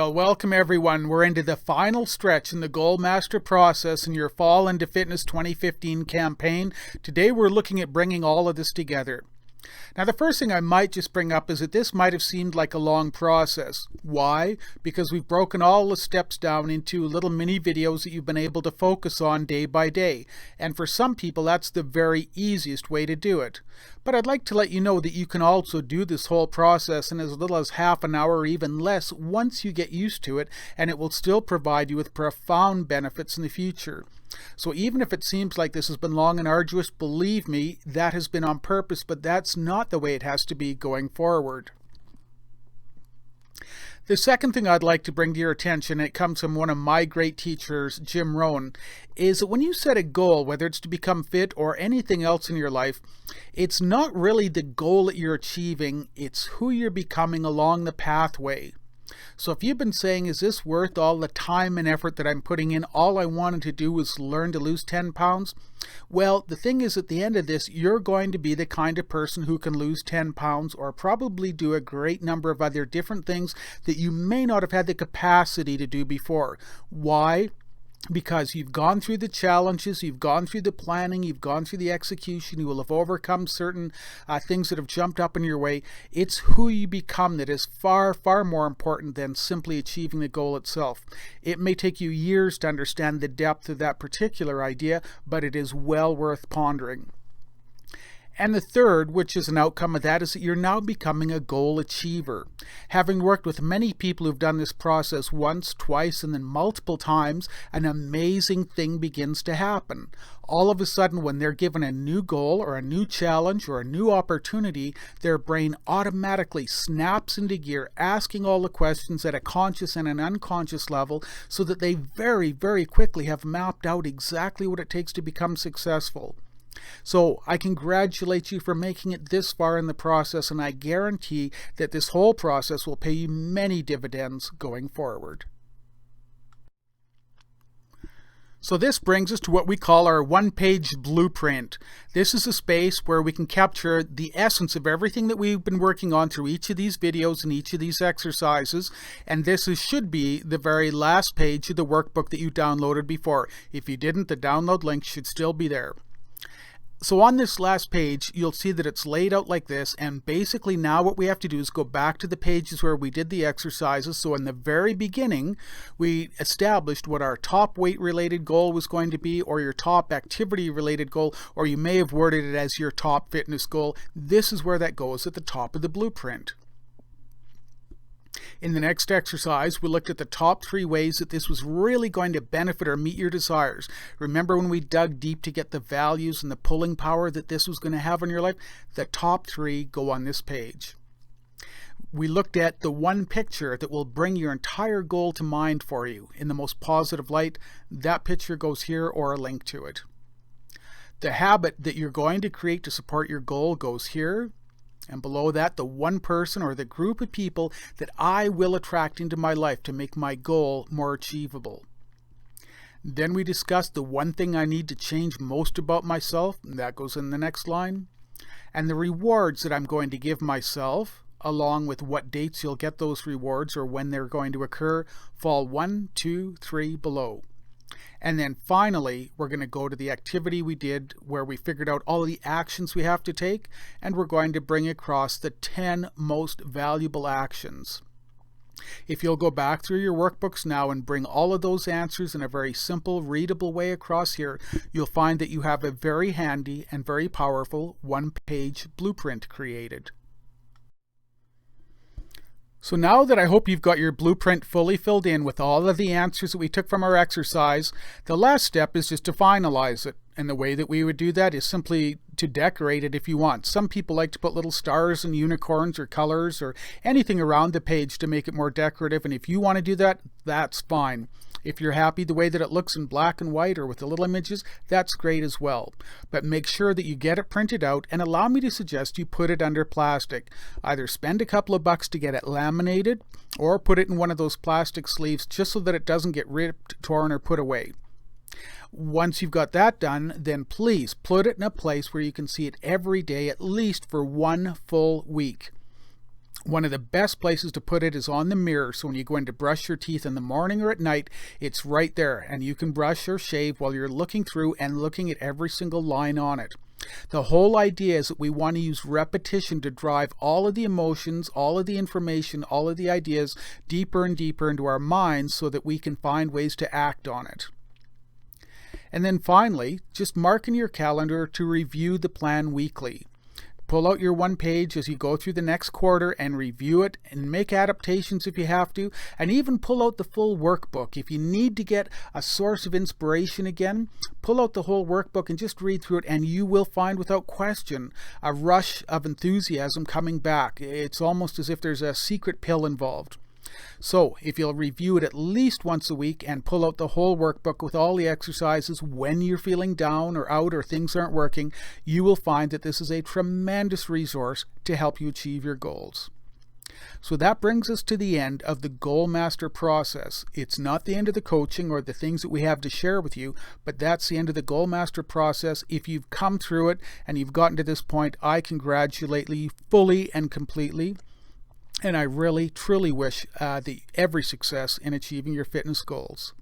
Well, welcome everyone. We're into the final stretch in the Goal Master process in your Fall into Fitness 2015 campaign. Today we're looking at bringing all of this together. Now, the first thing I might just bring up is that this might have seemed like a long process. Why? Because we've broken all the steps down into little mini videos that you've been able to focus on day by day. And for some people, that's the very easiest way to do it. But I'd like to let you know that you can also do this whole process in as little as half an hour or even less once you get used to it, and it will still provide you with profound benefits in the future. So even if it seems like this has been long and arduous, believe me, that has been on purpose, but that's not the way it has to be going forward. The second thing I'd like to bring to your attention, and it comes from one of my great teachers, Jim Rohn, is that when you set a goal, whether it's to become fit or anything else in your life, it's not really the goal that you're achieving, it's who you're becoming along the pathway. So if you've been saying, is this worth all the time and effort that I'm putting in? All I wanted to do was learn to lose 10 pounds. Well, the thing is, at the end of this, you're going to be the kind of person who can lose 10 pounds or probably do a great number of other different things that you may not have had the capacity to do before. Why? Because you've gone through the challenges, you've gone through the planning, you've gone through the execution, you will have overcome certain things that have jumped up in your way. It's who you become that is far, far more important than simply achieving the goal itself. It may take you years to understand the depth of that particular idea, but it is well worth pondering. And the third, which is an outcome of that, is that you're now becoming a goal achiever. Having worked with many people who've done this process once, twice, and then multiple times, an amazing thing begins to happen. All of a sudden, when they're given a new goal or a new challenge or a new opportunity, their brain automatically snaps into gear, asking all the questions at a conscious and an unconscious level, so that they very, very quickly have mapped out exactly what it takes to become successful. So I congratulate you for making it this far in the process, and I guarantee that this whole process will pay you many dividends going forward. So this brings us to what we call our one-page blueprint. This is a space where we can capture the essence of everything that we've been working on through each of these videos and each of these exercises, and this should be the very last page of the workbook that you downloaded before. If you didn't, the download link should still be there. So on this last page, you'll see that it's laid out like this, and basically now what we have to do is go back to the pages where we did the exercises. So in the very beginning, we established what our top weight related goal was going to be, or your top activity related goal, or you may have worded it as your top fitness goal. This is where that goes at the top of the blueprint. In the next exercise, we looked at the top 3 ways that this was really going to benefit or meet your desires. Remember when we dug deep to get the values and the pulling power that this was going to have on your life? The top 3 go on this page. We looked at the one picture that will bring your entire goal to mind for you in the most positive light. That picture goes here, or a link to it. The habit that you're going to create to support your goal goes here. And below that, the one person or the group of people that I will attract into my life to make my goal more achievable. Then we discussed the one thing I need to change most about myself, and that goes in the next line. And the rewards that I'm going to give myself, along with what dates you'll get those rewards or when they're going to occur, fall 1, 2, 3 below. And then finally, we're going to go to the activity we did where we figured out all the actions we have to take, and we're going to bring across the 10 most valuable actions. If you'll go back through your workbooks now and bring all of those answers in a very simple, readable way across here, you'll find that you have a very handy and very powerful one-page blueprint created. So now that I hope you've got your blueprint fully filled in with all of the answers that we took from our exercise, the last step is just to finalize it. And the way that we would do that is simply to decorate it if you want. Some people like to put little stars and unicorns or colors or anything around the page to make it more decorative. And if you want to do that, that's fine. If you're happy the way that it looks in black and white or with the little images, that's great as well. But make sure that you get it printed out, and allow me to suggest you put it under plastic. Either spend a couple of bucks to get it laminated, or put it in one of those plastic sleeves just so that it doesn't get ripped, torn, or put away. Once you've got that done, then please put it in a place where you can see it every day, at least for 1 full week. One of the best places to put it is on the mirror, so when you go in to brush your teeth in the morning or at night, it's right there, and you can brush or shave while you're looking through and looking at every single line on it. The whole idea is that we want to use repetition to drive all of the emotions, all of the information, all of the ideas deeper and deeper into our minds so that we can find ways to act on it. And then finally, just mark in your calendar to review the plan weekly. Pull out your one page as you go through the next quarter and review it and make adaptations if you have to, and even pull out the full workbook. If you need to get a source of inspiration again, pull out the whole workbook and just read through it, and you will find without question a rush of enthusiasm coming back. It's almost as if there's a secret pill involved. So if you'll review it at least once a week and pull out the whole workbook with all the exercises when you're feeling down or out or things aren't working, you will find that this is a tremendous resource to help you achieve your goals. So that brings us to the end of the Goal Master process. It's not the end of the coaching or the things that we have to share with you, but that's the end of the Goal Master process. If you've come through it and you've gotten to this point, I congratulate you fully and completely. And I really, truly wish every success in achieving your fitness goals.